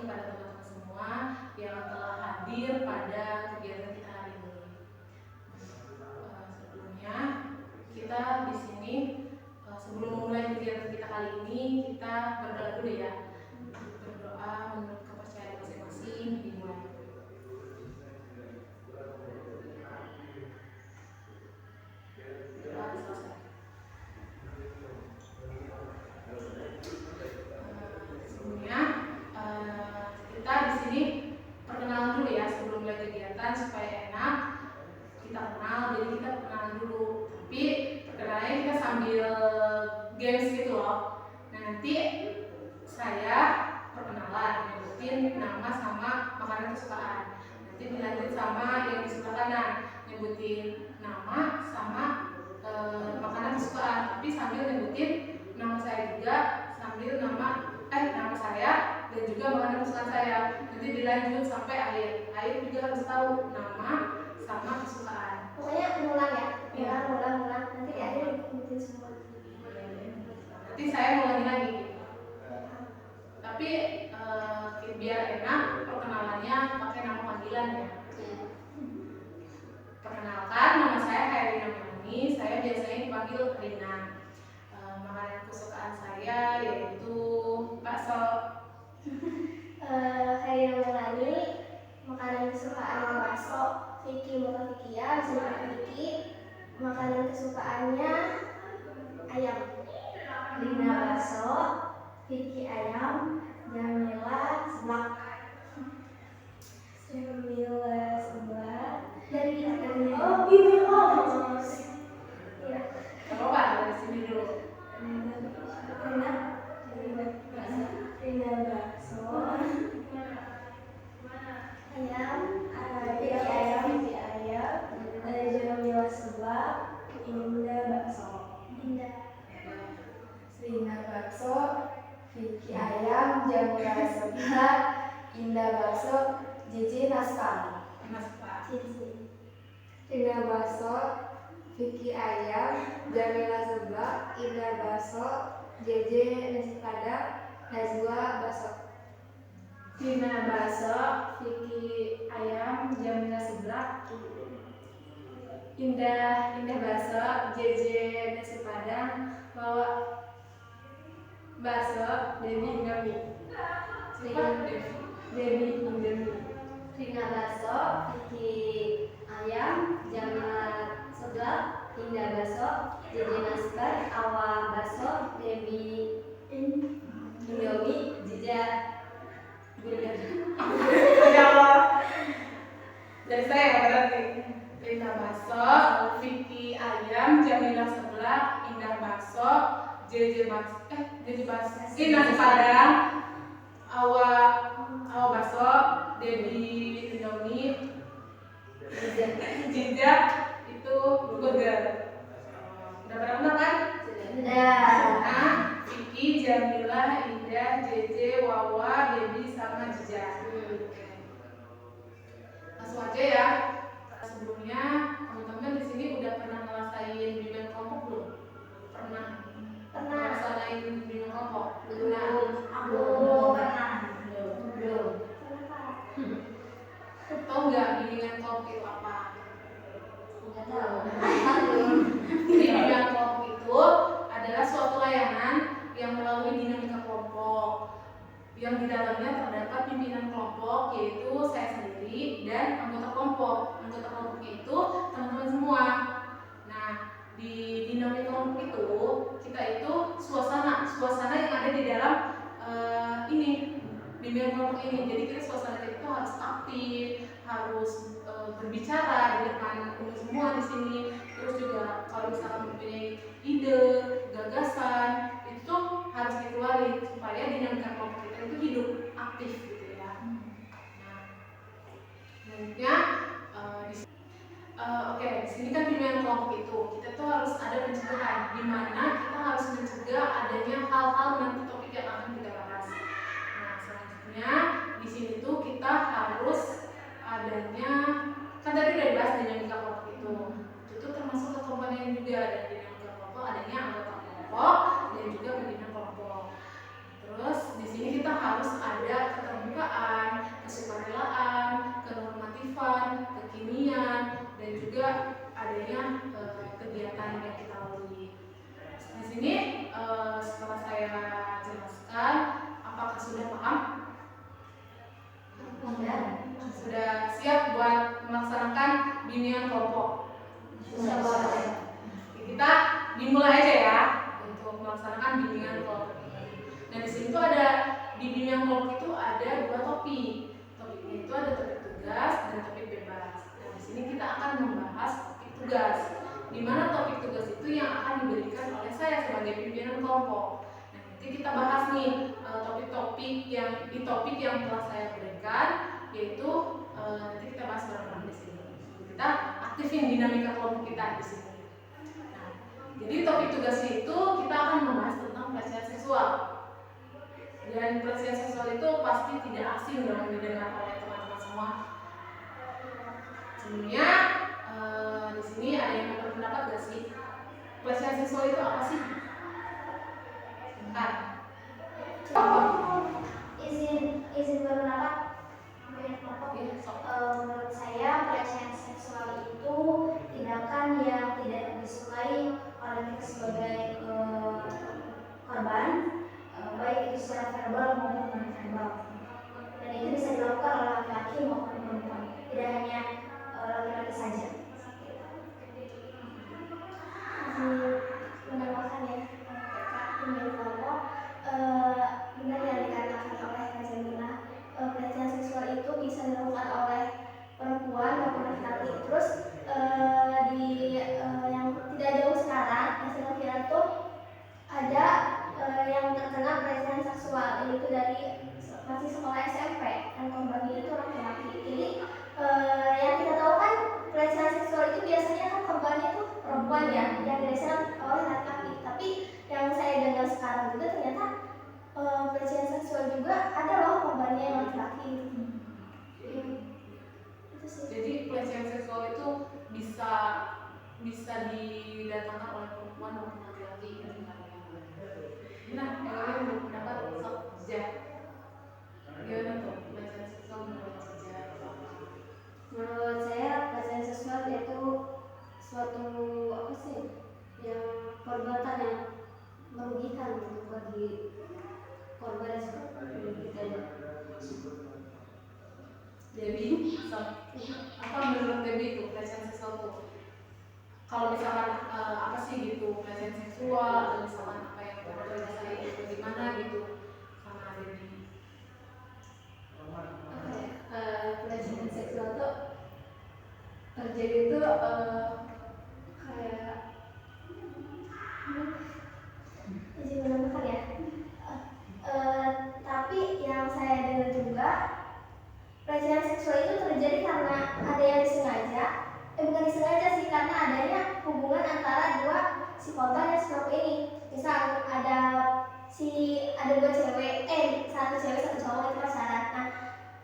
kepada teman-teman semua yang telah hadir pada kegiatan kita hari ini. Sebelumnya kita di sini sebelum memulai kegiatan kita kali ini kita berdoa dulu ya. Berdoa menurut kepercayaan masing-masing dimulai. Doa selesai. Sebelumnya kita di sini perkenalan dulu ya sebelum mulai kegiatan supaya enak kita kenal. Jadi kita perkenalan dulu. Tapi perkenalannya kita sambil games gitu loh. Nah, nanti saya perkenalan nyebutin nama sama makanan kesukaan. Nanti dilanjut sama yang di sebelah kanan nyebutin nama sama makanan kesukaan. Tapi sambil nyebutin nama saya juga sambil nama saya dan juga makanan kesukaan saya. Nanti dilanjut sampai akhir. Akhir juga harus tahu nama sama kesukaan. Pokoknya ulang ya. Ulang. Nanti di akhir diikutin semua. Nanti saya ulangi lagi. Tapi biar enak perkenalannya pakai nama panggilan ya. Perkenalkan, nama saya Herina Melani. Saya biasanya dipanggil Rina. Makanan kesukaan saya yaitu bakso. Herina Melani, makanan kesukaan bakso. Vicky Mutafikia, Vicky, makanan kesukaannya ayam. Rina bakso, Vicky ayam, Jamila seblak. Dari iya. Apa dari sini dulu? Rina bakso, ayam, Vicky ayam, Jamila seblak, Indah bakso. Rina bakso, Vicky ayam, Jamila seblak, Indah bakso, JJ nastar. Rina bakso, Vicky ayam, Jamila seblak, Indah bakso, JJ nasi padang, Najwa bakso. Rina bakso, Vicky ayam, Jamila seblak, Indah bakso, JJ nasi padang, bawa bakso, Debbie Indomie. Debbie Indomie. Rina bakso, Vicky ayam, Jamila seblak, Indah bakso, JJ nastar, Awa bakso, Debbie Indomie, Jija Dari saya berarti Rina bakso, Vicky ayam, Jamila seblak, Indah bakso, JJ bakso, nasi padang, Awa bakso, Debbie Indomie, Jija itu burger. Udah pernah kan? Nah, Vicky, Jamila, Indah, JJ, Wawa, Debbie sama Jija. Langsung aja ya. Sebelumnya teman-teman di sini udah pernah ngerasain bimbingan kelompok belum? Pernah. Ngerasain bimbingan kelompok? Belum pernah. Tahu nggak bimbingan kelompok itu apa? Nggak tahu. Jadi bimbingan kelompok itu adalah suatu layanan yang melalui dinamika kelompok yang di dalamnya terdapat pimpinan kelompok yaitu saya sendiri dan anggota kelompok. Anggota kelompoknya itu teman-teman semua. Nah, di dinamika kelompok itu kita itu suasana yang ada di dalam bimbingan kelompok ini. Jadi kita suasana itu harus aktif, harus berbicara di depan umum semua di sini. Terus juga kalau misalkan mempunyai ide, gagasan itu harus dikeluarin supaya dinamika kelompok kita itu hidup aktif gitu ya. Nah, selanjutnya di sini kan bimbingan kelompok itu kita tuh harus ada pencegahan, di mana kita harus mencegah adanya hal-hal nanti topik yang akan kita bahas. Nah, selanjutnya di sini tuh kita harus adanya, kan tadi udah dibahas dinamika kelompok itu termasuk kekomponen juga, dan dinamika kelompok adanya anggota kelompok dan juga pimpinan kelompok. Terus di sini kita harus ada keterbukaan, bimbingan kelompok? Bisa boleh. Kita dimulai aja ya untuk melaksanakan bimbingan kelompok ini. Nah di sini tuh ada di bimbingan kelompok itu ada 2 topik. Topiknya itu ada topik tugas dan topik bebas. Nah di sini kita akan membahas topik tugas. Di mana topik tugas itu yang akan diberikan oleh saya sebagai pimpinan kelompok. Nah nanti kita bahas nih topik yang telah saya berikan, yaitu nanti kita bahas bareng-bareng di sini. Kita aktifin dinamika kelompok kita di sini. Nah, jadi topik tugasnya itu kita akan membahas tentang pelecehan seksual. Dan pelecehan seksual itu pasti tidak asing dong didengar oleh teman-teman semua. Sebelumnya di sini ada yang berpendapat gak sih? Pelecehan seksual itu apa sih? Bentar. Izin berpendapat. Oke, sok. Menurut saya pelecehan seksual itu tindakan yang tidak disukai oleh kita sebagai korban, baik itu secara verbal maupun non verbal. Dan itu bisa dilakukan oleh laki-laki maupun perempuan, tidak hanya laki-laki saja. Menambahkan ya, ini kelompok benar yang dikatakan oleh Kak Jamila, pelecehan seksual itu bisa dilakukan oleh perempuan maupun laki-laki. Terus yang tidak jauh sekarang yang sedang viral itu ada yang terkena pelecehan seksual, yaitu dari masih sekolah SMP dan korbannya itu laki-laki. Jadi yang kita tahu kan pelecehan seksual itu biasanya kan korbannya itu perempuan ya, yang dilakukan oleh laki-laki. Tapi yang saya dengar sekarang juga ternyata pelecehan seksual juga ada loh korbannya yang laki-laki. Itu sih. Jadi pelecehan seksual itu bisa didatangkan oleh perempuan maupun laki-laki. Nah, yang lain berpendapat saja. Gimana tuh pelecehan seksual menurut saja? Menurut saya pelecehan seksual itu suatu apa sih yang perbuatan yang merugikan bagi korban kita. Jadi apa menurut Debbie itu pelecehan seksual tuh? Kalau misalkan apa sih gitu pelecehan seksual atau misalkan apa yang terjadi itu gimana gitu sama Debbie? Pelecehan seksual tuh terjadi itu kayak Izin menambahkan ya. Tapi yang saya dengar juga pelecehan seksual itu terjadi karena ada yang disengaja, bukan disengaja sih, karena adanya hubungan antara si korban dan si pelaku ini. Misal ada dua cewek, satu cewek satu cowok itu pacaran. Nah,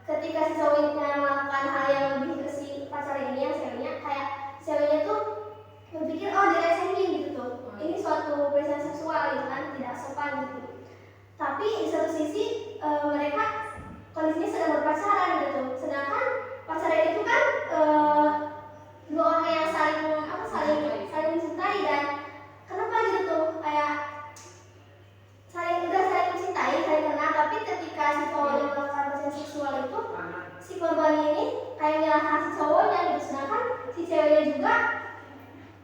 ketika si cowoknya melakukan hal yang lebih ke si pacar ini, yang ceweknya kayak ceweknya tuh berpikir direcehin gitu tuh. Ini suatu pelecehan seksual gitu kan, tidak sopan gitu. Tapi di satu sisi mereka kondisinya sedang berpacaran gitu. Sedangkan pacaran itu kan dua orang yang saling mencintai, dan kenapa gitu tuh kayak saling mencintai, saling kenal, tapi ketika si cowok yang melakukan pelecehan seksual itu si korban ini kayak menyalahkan si cowoknya gitu. Sedangkan si ceweknya juga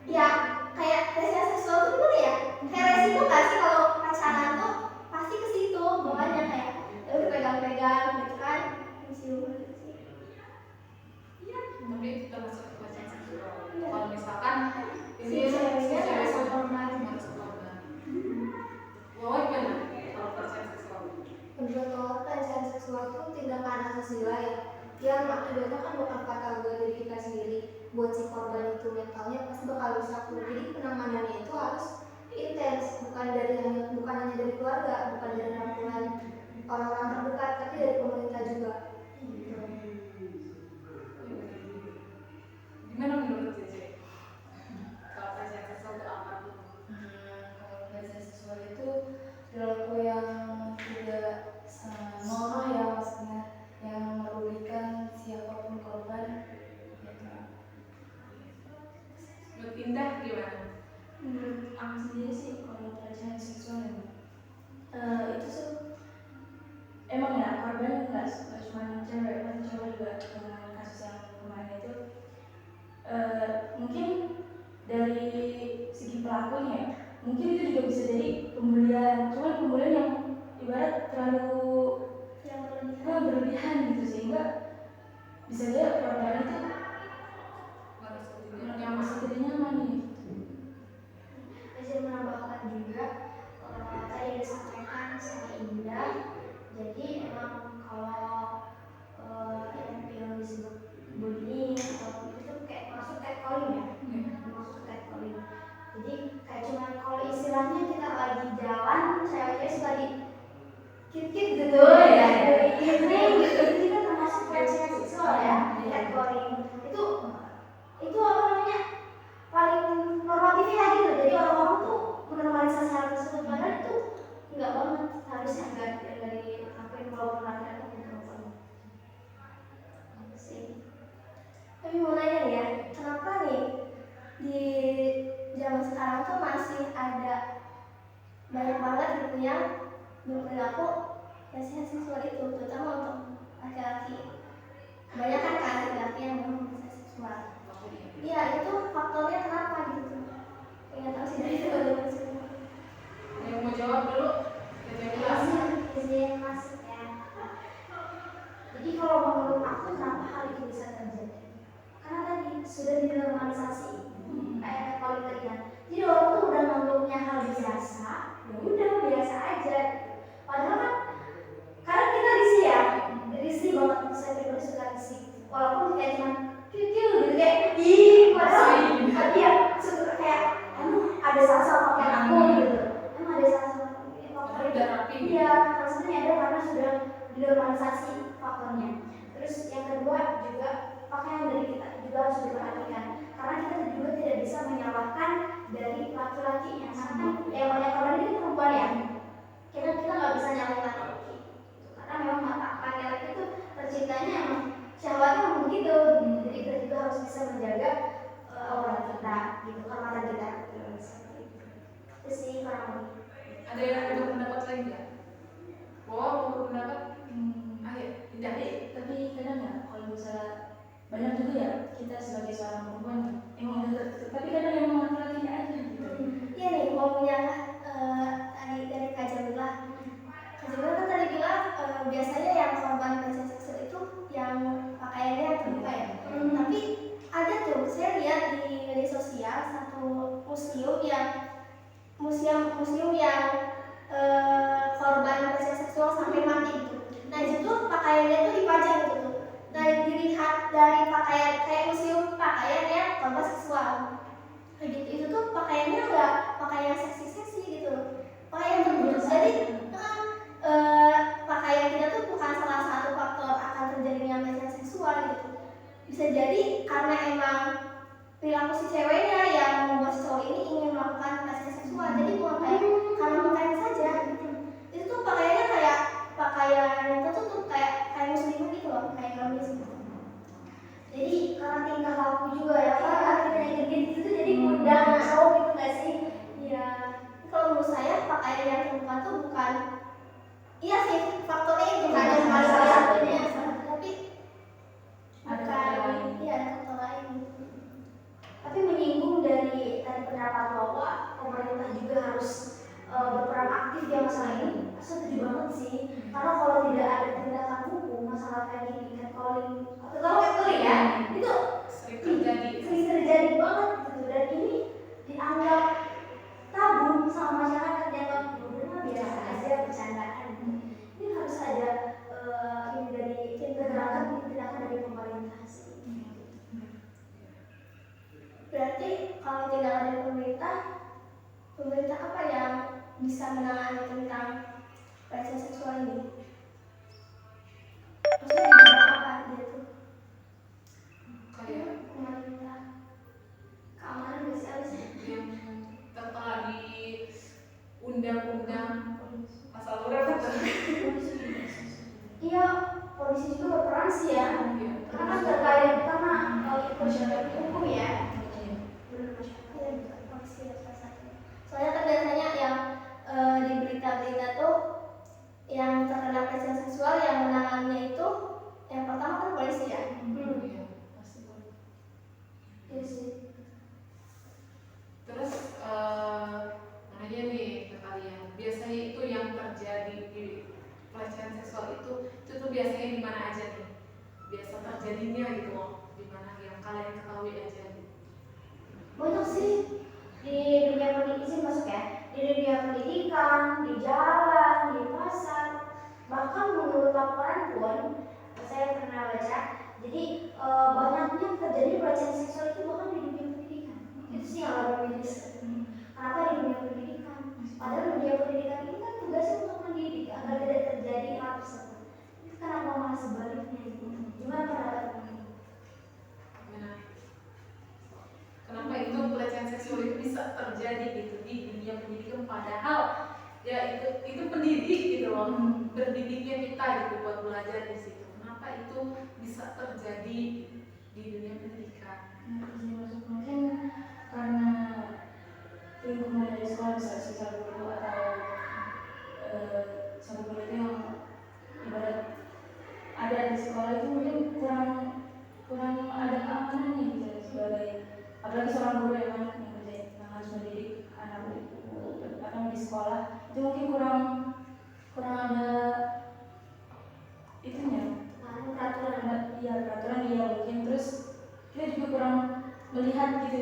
ya kayak pelecehan seksual itu gimana ya, kayak resiko gak sih kalau pacaran tuh pasti ke situ bawaannya, kayak ya udah pegang-pegang gitu kan, mencium gitu sih. Tapi itu termasuk pelecehan seksual. Kalau misalkan Si ceweknya cewek merasa itu korban. merasa korban. Wah gimana kalau pelecehan seksual? menurut lo pelecehan seksual itu tindakan asusila ya, yang akibatnya kan bakal fatal buat diri kita sendiri, buat si korban itu mentalnya pasti bakal rusak. Jadi penanganannya itu harus intens, bukan hanya dari keluarga, bukan dari rangkuman orang-orang terdekat, tapi dari pemerintah juga. Gimana menurut Cece? Kalau pelecehan seksual itu apa tuh? Kalau pelecehan seksual itu perilaku yang tidak normal ya, maksudnya yang merugikan siapapun korban gitu. Menurut Indah gimana? Menurut aku sendiri sih kalau pelecehan seksual itu tuh emang ya korban nggak cuma cewek, tapi cowok juga. Dengan kasus yang kemarin itu Mungkin dari segi pelakunya ya, mungkin itu juga bisa jadi pembulian, cuman pembulian yang ibarat terlalu yang berlebihan. berlebihan gitu, sehingga bisa jadi korban itu merasa tidak nyaman nih. Saya menambahkan juga tadi disampaikan sama Indah. Jadi emang kalau yang disebut bullying atau itu kayak masuk catcalling ya, masuk catcalling. Jadi kayak cuman kalau istilahnya kita lagi jalan, cewek-cewek suka di kit-kit gitu ya, gitu itu juga termasuk pelecehan seksual ya, catcalling. Itu apa namanya, paling normatifnya gitu. Jadi orang-orang tuh menormalisasi hal tersebut, padahal itu enggak banget, harusnya enggak dilakuin walaupun laki-laki atau perempuan. Tapi mau nanya nih ya, kenapa nih di zaman sekarang tuh masih ada banyak banget gitu yang berperilaku pelecehan seksual itu, terutama untuk laki-laki. Kebanyakan kan laki-laki yang pelecehan seksual. Iya, itu faktornya kenapa gitu? Ingat tahu sih dari teman-teman semua. Yang mau jawab dulu? Izin masuk ya. Jadi kalau menurut aku kenapa hal itu bisa terjadi? Karena tadi sudah dinormalisasi, kayak paling tadi kan. Jadi orang tuh udah nganggapnya hal biasa, ya udah biasa aja. Padahal kan, karena kita risih banget. Saya pribadi suka risih. Walaupun kayak cuma kikil gitu kayak, ih, padahal dia suka kayak, ada salah pakaian aku gitu. Emang ada salah pakaian Udah rapi. Iya, maksudnya ada karena sudah dinormalisasi faktornya. Terus yang kedua juga pakaian dari kita juga harus diperhatikan, karena kita juga tidak bisa menyalahkan dari laki-lakinya, karena kan yang banyak korban ini perempuan ya. Kita nggak bisa nyalahin laki-laki, karena memang mata laki-laki itu terciptanya emang syahwatnya memang gitu. Jadi kita juga harus bisa menjaga aurat kita, gitu, kehormatan kita. Itu sih kurang lebih. Ada yang mau berpendapat lagi nggak? Mau berpendapat? Ayo, Indah. Tapi kadang ya kalau misalnya banyak juga ya kita sebagai seorang perempuan emang udah tapi kadang emang laki-laki aja gitu. Iya nih, ngomongnya tadi dari Kak Jamila. Kak Jamila kan tadi bilang biasanya yang korban pelecehan seksual itu yang pakaiannya terbuka ya. Tapi ada tuh, saya lihat di media sosial satu museum yang korban pelecehan seksual sampai mati gitu. Nah itu tuh pakaiannya tuh dipajang gitu. Nah dilihat dari pakaian, kayak museum pakaiannya korban seksual. Kayak gitu, itu tuh pakaiannya nggak pakaian seksi-seksi gitu, pakaian tertutup. Jadi pakaian kita tuh bukan salah satu faktor akan terjadinya pelecehan seksual gitu. Bisa jadi karena emang perilaku si ceweknya yang membuat si cowok ini ingin melakukan pelecehan seksual. Jadi bukan kayak karena pakaian saja gitu. Itu tuh pakaiannya kayak pakaian yang tertutup, kayak muslimah gitu loh, kayak gamis gitu. Jadi karena tingkah laku juga ya, karena kita yang gitu tuh jadi mudah show gitu nggak sih? Iya. Kalau menurut saya pakaian yang terbuka tuh bukan, iya sih faktornya itu kan yang paling salah satunya, tapi bukan, iya ada faktor lain. Tapi menyinggung dari tadi pendapat bahwa pemerintah juga harus berperan aktif ya masalah ini, setuju banget sih. Karena kalau tidak ada tindakan hukum masalah kayak gini, catcalling atau kalau catcalling ya, itu sering terjadi banget gitu. Dan ini dianggap tabu sama masyarakat, dianggap biasa aja, bercandaan. Ini harus ada ini dari tindakan dari pemerintah sih. Berarti kalau tidak ada pemerintah apa yang bisa menangani tentang pelecehan seksual ini? Maksudnya di bidang apa dia tuh? Kayak Pemerintah, keamanan misalnya. yang tertera di undang-undang asal urat kan? Iya, polisi juga berperan sih ya. Karena terkait karena masyarakat hukum ya. Soalnya kan biasanya yang di berita-berita tuh yang terkena pelecehan seksual yang menanganinya itu yang pertama kan polisi ya. Iya, pasti boleh. Jadi diketahui aja? Banyak sih di dunia pendidikan sih masuk ya, di dunia pendidikan, di jalan, di pasar, bahkan menurut laporan pun saya pernah baca. Jadi banyaknya terjadi pelecehan seksual itu bahkan di dunia pendidikan. Itu sih yang lebih miris. Kenapa di dunia pendidikan? Padahal dunia pendidikan ini kan tugasnya untuk mendidik agar tidak terjadi hal tersebut. Itu kenapa malah sebaliknya? Gimana pendapat kamu? Nah, kenapa itu pelecehan seksual itu bisa terjadi gitu di dunia pendidikan, padahal ya itu pendidik gitu loh, berdidiknya kita gitu buat belajar di situ. Kenapa itu bisa terjadi di dunia pendidikan? Mungkin karena lingkungan dari sekolah, bisa siswa guru atau satu guru itu yang ibarat ada di sekolah itu mungkin kurang ada keamanannya gitu sebagai, apalagi seorang guru yang harus mendidik anak atau di sekolah itu mungkin kurang ada itunya, peraturan dia mungkin. Terus kita juga kurang melihat gitu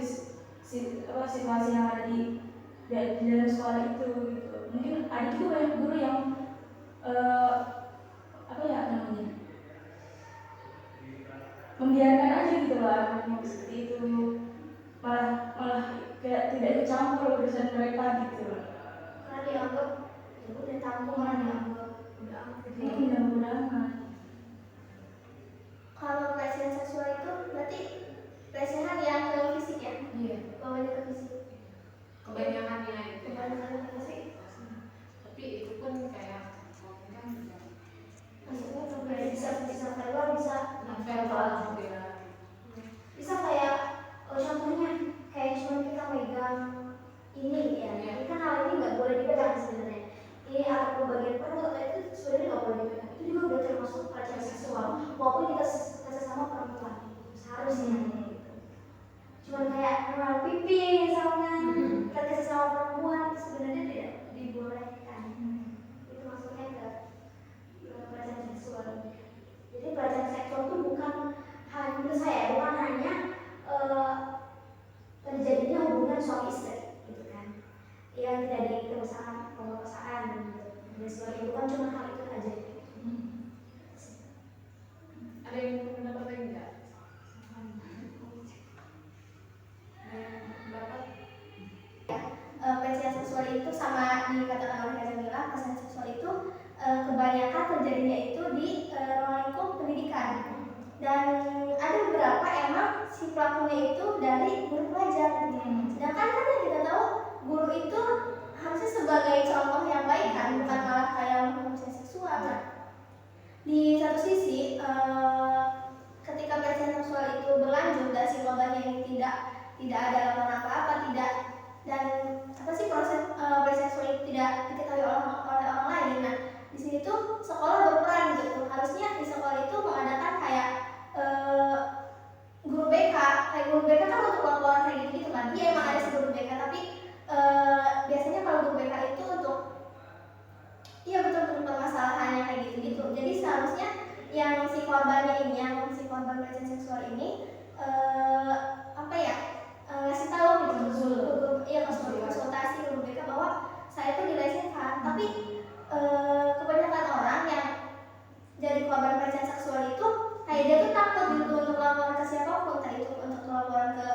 situasi yang ada di dalam sekolah itu gitu. Mungkin ada juga banyak guru yang membiarkan aja gitu lah anaknya seperti itu, malah kayak tidak ikut campur urusan mereka gitu. Karena dianggap ya udah tampung, karena dianggap udah Mudah-mudahan. Kalau pelecehan seksual itu berarti pelecehan yang ke fisik ya? Iya. Bawanya ke fisik. Kebanyakannya itu. Kebanyakan ke fisik. Tapi itu pun kayak kan Maksudnya sampai bisa verbal, bisa verbal juga. Bisa kayak contohnya kayak cuma kita megang ini ya. Ini kan hal ini nggak boleh dipegang sebenarnya. Ini atau bagian perut itu sebenarnya nggak boleh dipegang. Itu juga udah termasuk pelecehan seksual. Walaupun kita sesama perempuan, seharusnya gitu. Cuman kayak merawat pipi misalnya, kita sesama perempuan itu sebenarnya tidak dibolehkan. Itu maksudnya ke pelecehan seksual. Jadi pelecehan seksual itu bukan hanya, menurut saya bukan hanya terjadinya hubungan suami istri, gitu kan? Yang tidak ada pemerkosaan gitu. Dan sebagainya, bukan cuma hal itu aja. Ada yang pendapat lain enggak? Pendapat? Pelecehan seksual itu sama dikatakan oleh Kak Jamila, pelecehan seksual itu kebanyakan terjadinya itu di ruang lingkup pendidikan. Dan ada beberapa emang si pelakunya itu dari guru pelajar. Sedangkan kan yang kita tahu guru itu harusnya sebagai contoh yang baik kan, bukan malah kayak pelecehan seksual. Di satu sisi ketika pelecehan seksual itu berlanjut dan si korbannya ini tidak ada laporan apa-apa, tidak, dan proses pelecehan seksual itu tidak diketahui oleh orang lain. Nah, di sini tuh sekolah berperan gitu. Harusnya di sekolah itu mengadakan kayak guru BK. Kayak guru BK kan untuk laporan kayak gitu kan. Dia emang ada si guru BK, tapi biasanya kalau guru BK itu untuk betul-betul permasalahan yang kayak gitu. Jadi seharusnya yang si korbannya ini, yang si korban pelecehan seksual ini ngasih tahu gitu, konsultasi guru BK bahwa saya itu dilecehkan. Tapi kebanyakan orang yang jadi korban pelecehan seksual itu kayak dia tuh takut gitu untuk laporan ke siapapun, entah itu untuk laporan ke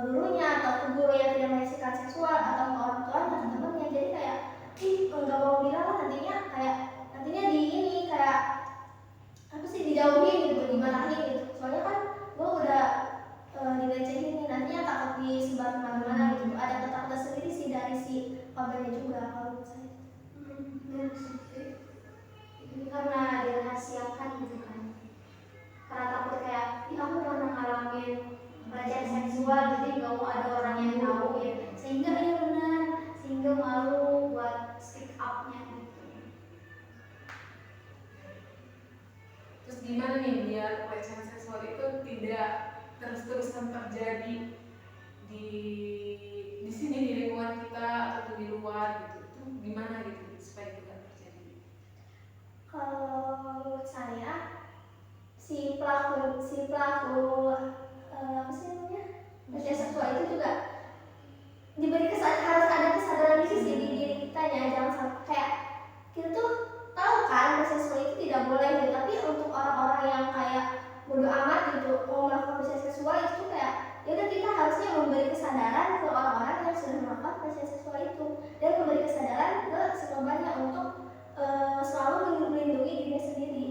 gurunya atau ke guru yang tidak melecehkan seksual atau ke orang tuanya atau temannya. Jadi kayak nggak mau bilang lah, nantinya di ini kayak dijauhin gitu, dimarahin gitu. Soalnya kan gue udah dilecehin nih, nantinya takut disebar kemana-mana gitu. Ada ketakutan sendiri sih dari si korbannya juga kalau menurut saya. Ini karena dirahasiakan gitu kan. Karena takut kayak, aku pernah ngalamin pelecehan seksual, jadi nggak mau ada orang yang tahu ya. Sehingga malu buat speak up-nya gitu. Terus gimana nih biar pelecehan seksual itu tidak terus-terusan terjadi di sini, di lingkungan kita atau di luar gitu? Itu gimana gitu supaya tidak terjadi? Kalau menurut saya si pelaku apa sih namanya, pelecehan seksual itu juga harus ada kesadaran di sisi di diri kitanya. Jangan sampai kayak kita tuh tahu kan pelecehan seksual itu tidak boleh gitu, tapi untuk orang-orang yang kayak bodo amat gitu mau melakukan pelecehan seksual itu kayak ya udah, kita harusnya memberi kesadaran ke orang-orang yang sudah melakukan pelecehan seksual itu dan memberi kesadaran ke si korbannya untuk selalu melindungi dirinya sendiri.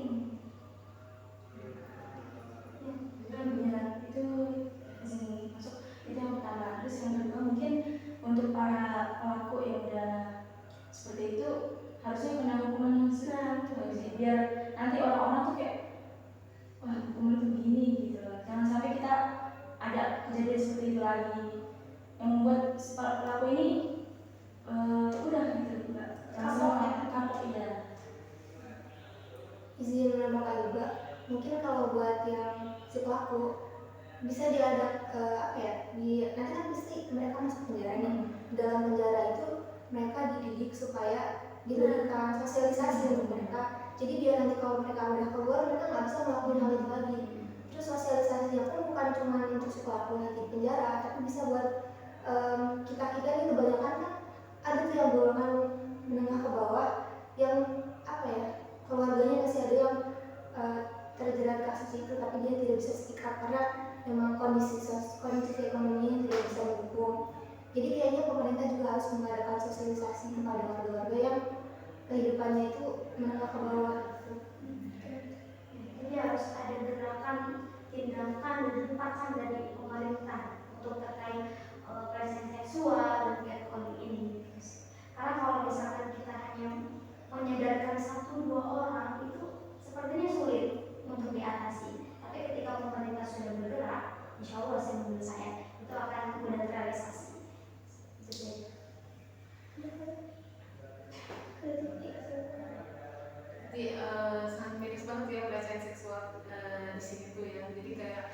Ya, itu sini masuk itu yang pertama. Terus yang kedua mungkin untuk para pelaku yang udah seperti itu harusnya kena hukuman yang sedang biar nanti orang-orang tuh kayak wah hukuman tuh begini gitu loh. Jangan sampai kita ada kejadian seperti itu lagi yang membuat si para pelaku ini udah gitu kapok ya. Izin menambahkan juga, mungkin kalau buat yang si pelaku bisa diadap nanti kan pasti mereka masuk penjara nih. Dalam penjara itu mereka dididik supaya diberikan sosialisasi untuk mereka, jadi biar nanti kalau mereka udah keluar mereka nggak bisa melakukan hal itu lagi. Terus sosialisasinya pun bukan cuma untuk si pelaku nanti di penjara, tapi bisa buat kita ini kebanyakan kan ada tuh yang golongan menengah ke bawah yang keluarganya masih ada yang terjerat kasus itu, tapi dia tidak bisa speak up karena memang kondisi ekonominya tidak bisa mendukung. Jadi kayaknya pemerintah juga harus mengadakan sosialisasi kepada warga-warga yang kehidupannya itu menengah ke bawah gitu. Jadi harus ada gerakan, tindakan, dan tempakan dari pemerintah untuk terkait pelecehan seksual dan catcalling ini. Karena kalau misalkan kita hanya menyadarkan 1-2 orang itu sepertinya sulit untuk diatasi. Tapi ketika pemerintah sudah bergerak, insya Allah menurut saya itu akan mudah terrealisasi. Jadi sangat miris banget ya pelecehan seksual di sini tuh ya. Jadi kayak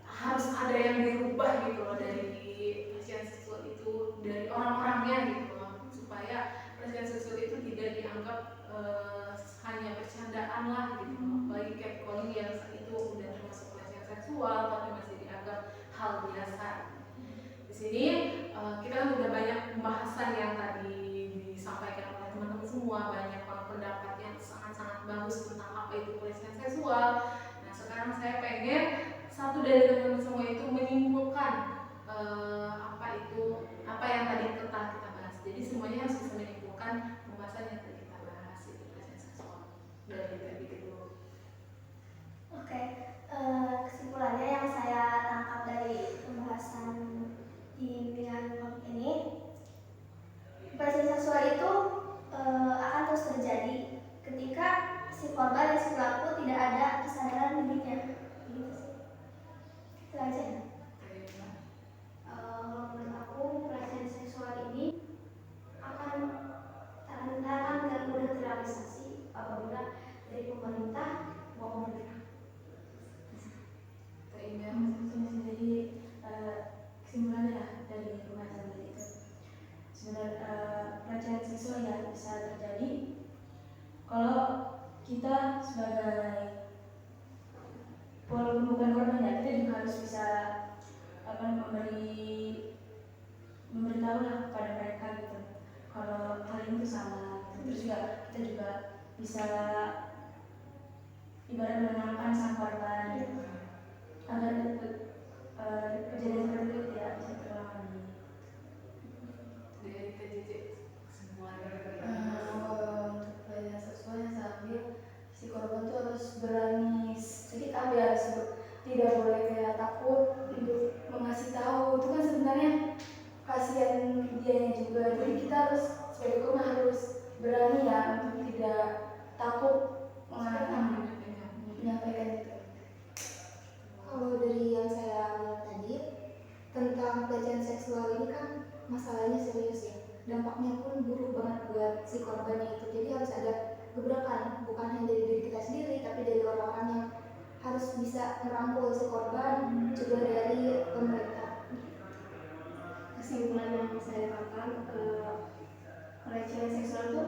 harus ada yang dirubah gitu loh dari pelecehan seksual itu, dari orang-orangnya gitu loh, supaya pelecehan seksual itu tidak dianggap hanya bercandaan lah gitu loh. Bagi catcalling yang itu udah termasuk pelecehan seksual tapi masih dianggap hal biasa. Di sini kita kan udah banyak pembahasan yang tadi disampaikan oleh teman-teman semua, banyak pendapat yang sangat-sangat bagus tentang apa itu pelecehan seksual. Nah sekarang saya pengen satu dari teman-teman semua itu menyimpulkan apa yang tadi kita bahas. Jadi semuanya harus bisa menyimpulkan pembahasan yang tadi kita bahas itu pelecehan seksual. Dari tadi dulu. Oke, kesimpulannya yang saya tangkap dari pembahasan di bimbingan ini, pelecehan seksual itu akan terus terjadi ketika si korban dan si pelaku tidak ada kesadaran dirinya. Gitu sih. Itu aja. Menurut aku pelecehan seksual ini akan mudah terrealisasi apabila dari pemerintah maupun pemerintah. Jadi kesimpulannya dari pembahasan tadi itu sebenarnya pelecehan seksual ya bisa terjadi kalau kita sebagai walaupun bukan korban ya, kita juga harus bisa memberitahu lah kepada mereka gitu kalau hal ini tuh salah gitu. Terus juga kita juga bisa ibarat menenangkan sang korban gitu, agar kejadian seperti itu tidak bisa terulang lagi. Dari KJJ semuanya. Untuk pelecehan seksualnya sambil si korban tuh harus berani sedikit ambil, tidak boleh kayak takut untuk mengasih tahu. Itu kan sebenarnya kasihan dianya juga. Jadi kita harus sebagai korban harus berani ya untuk tidak takut menyampaikan itu. Kalau dari yang saya lihat tadi tentang pelecehan seksual ini kan masalahnya serius ya, dampaknya pun buruk banget buat si korbannya itu. Jadi harus ada gebrakan, bukan hanya dari diri kita sendiri tapi dari orang-orang yang harus bisa merangkul si korban, juga dari pemerintah. Kesimpulan yang saya dapatkan, pelecehan seksual itu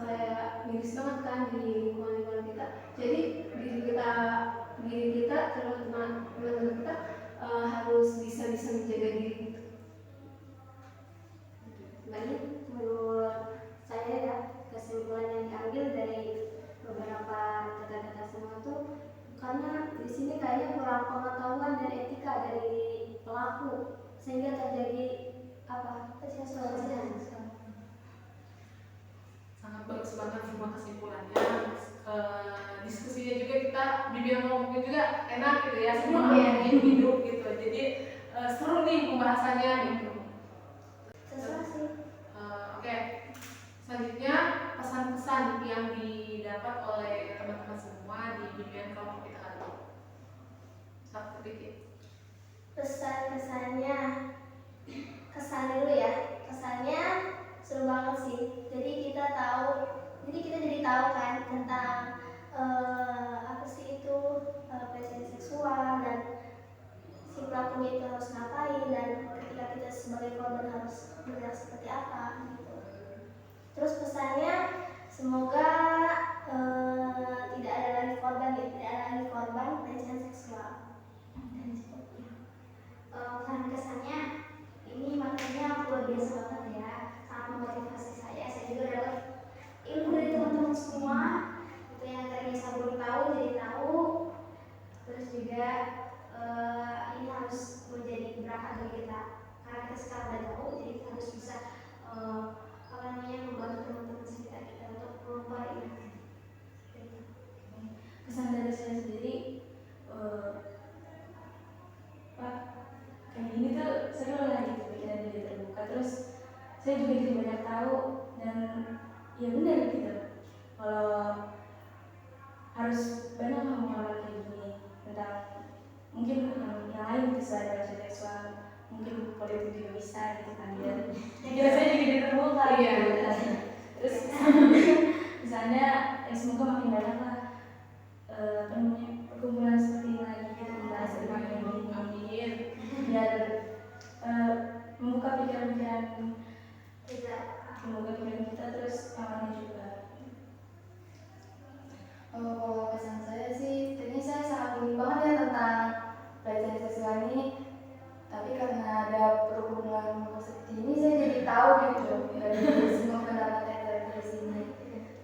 kayak miris banget kan di lingkungan kita. Jadi diri kita terutama kita di sini kayaknya kurang pengetahuan dan etika dari pelaku sehingga terjadi pelecehan seksual. Sangat bagus banget semua kesimpulannya. Diskusinya juga kita bibir ngomongnya juga enak gitu ya, semua ngomongin hidup gitu. Jadi seru nih pembahasannya gitu. Sesuai sih. Oke. Selanjutnya pesan-pesan yang didapat oleh teman-teman semua di bimbingan kelompok kita kali ini. Satu titik. Pesan-pesannya, kesan dulu ya. Kesannya seru banget sih. Jadi kita jadi tahu kan tentang apa sih itu pelecehan seksual dan si pelakunya itu harus ngapain dan ketika kita sebagai korban harus bergerak seperti apa gitu. Terus pesannya semoga tidak ada lagi korban pelecehan seksual. Dan seterusnya. Kan kesannya ini materinya luar biasa banget ya, sangat memotivasi saya juga dapat ilmu dari teman-teman semua itu yang tadinya saya belum tahu jadi tahu, terus juga ini harus menjadi berkah bagi kita karena kita sekarang udah tahu, jadi kita harus bisa membantu teman-teman sekitar kita untuk mengubah ini. Kesan dari saya sendiri, Pak, kayak gini tuh seru lah gitu, pikiran jadi terbuka. Terus saya juga jadi banyak tahu dan ya benar gitu. Kalau harus banyak ngomong-ngomong kayak gini tentang mungkin yang lain bisa ada pelecehan seksual, mungkin politik juga bisa gitu kan ya. Kira saya juga jadi terbuka gitu kan. Terus misalnya semoga makin banyak lah perkumpulan seperti ini lagi gitu, membahas tentang ini. Amin. Biar membuka pikiran-pikiran Tidak. kita terus yang lainnya juga. Kalau kesan saya sih, tadinya saya sangat ingin banget ya tentang pelecehan seksual ini, tapi karena ada perkumpulan seperti ini saya jadi tahu gitu dari semua pendapat yang ada di sini.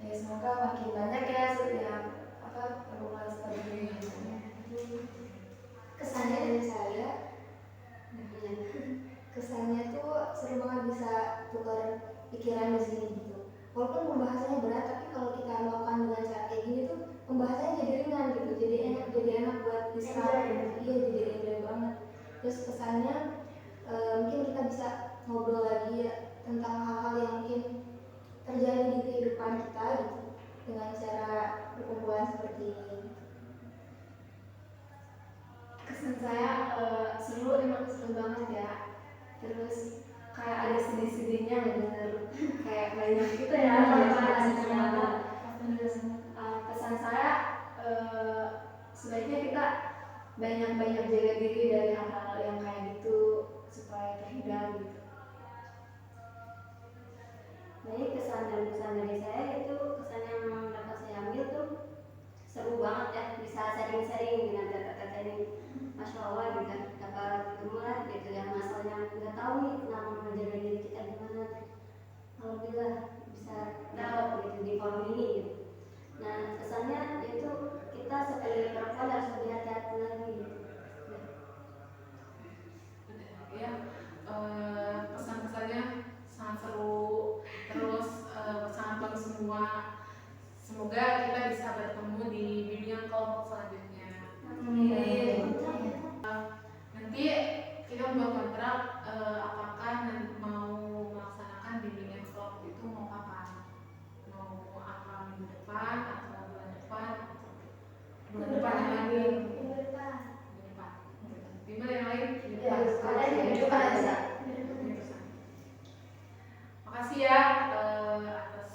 Ya semoga makin banyak ya yang perkumpulan seperti ini. Kesannya dari saya, kesannya tuh seru banget bisa tukar pikiran di sini gitu. Walaupun pembahasannya berat, tapi kalau kita melakukan dengan cara kayak gini tuh pembahasannya jadi ringan gitu, jadi enak buat bisa iya jadi enjoy banget. Terus kesannya mungkin kita bisa ngobrol lagi ya, tentang hal-hal yang mungkin terjadi di kehidupan kita gitu dengan cara perkumpulan seperti ini. Kesan saya seru, emang seru banget ya. Terus kayak ada sedih-sedihnya bener, kayak banyak gitu ya ternyata. Pesan saya sebaiknya kita banyak-banyak jaga diri dari hal-hal yang kayak gitu supaya terhindar gitu. Jadi kesan dan pesan dari saya itu kesan yang dapat saya ambil tuh seru banget ya, bisa sharing-sharing dengan kata-kata ini. Masya Allah gitu, dapat ketemu lah gitu ya, masalahnya nggak tahu nih kenapa menjaga diri kita gimana. Alhamdulillah bisa tahu gitu di forum ini gitu. Nah kesannya itu kita sebagai perempuan harus lebih hati-hati lagi gitu. Ya, pesan-pesannya sangat seru, terus sangat bagus semua. Semoga kita bisa bertemu di bimbingan kelompok selanjutnya. Nanti kita membuat kontrak apakah mau melaksanakan bimbingan kelompok itu mau kapan? Mau akan minggu depan atau bulan depan? Bulan depan yang lagi. Minggu depan. Gimana yang lain? Ya, ada di depan aja. Makasih ya atas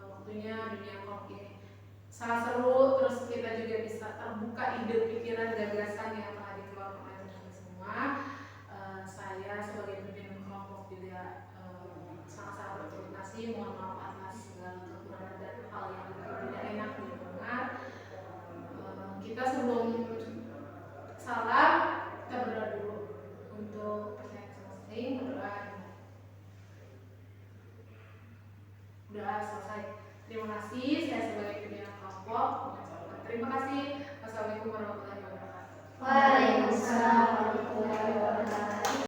waktunya bimbingan kelompok ini. Sangat seru, terus kita juga bisa terbuka ide, pikiran, gagasan yang telah dikeluarkan oleh teman-teman semua. Saya sebagai pimpinan kelompok juga sangat-sangat berterima kasih. Mohon maaf atas segala kekurangan dan hal yang tidak enak didengar. Kita sebelum salam, kita berdoa dulu untuk percaya masing-masing. Berdoa selesai. Terima kasih. Saya sebagai pimpinan kelompok mengucapkan terima kasih. Wassalamualaikum warahmatullahi wabarakatuh.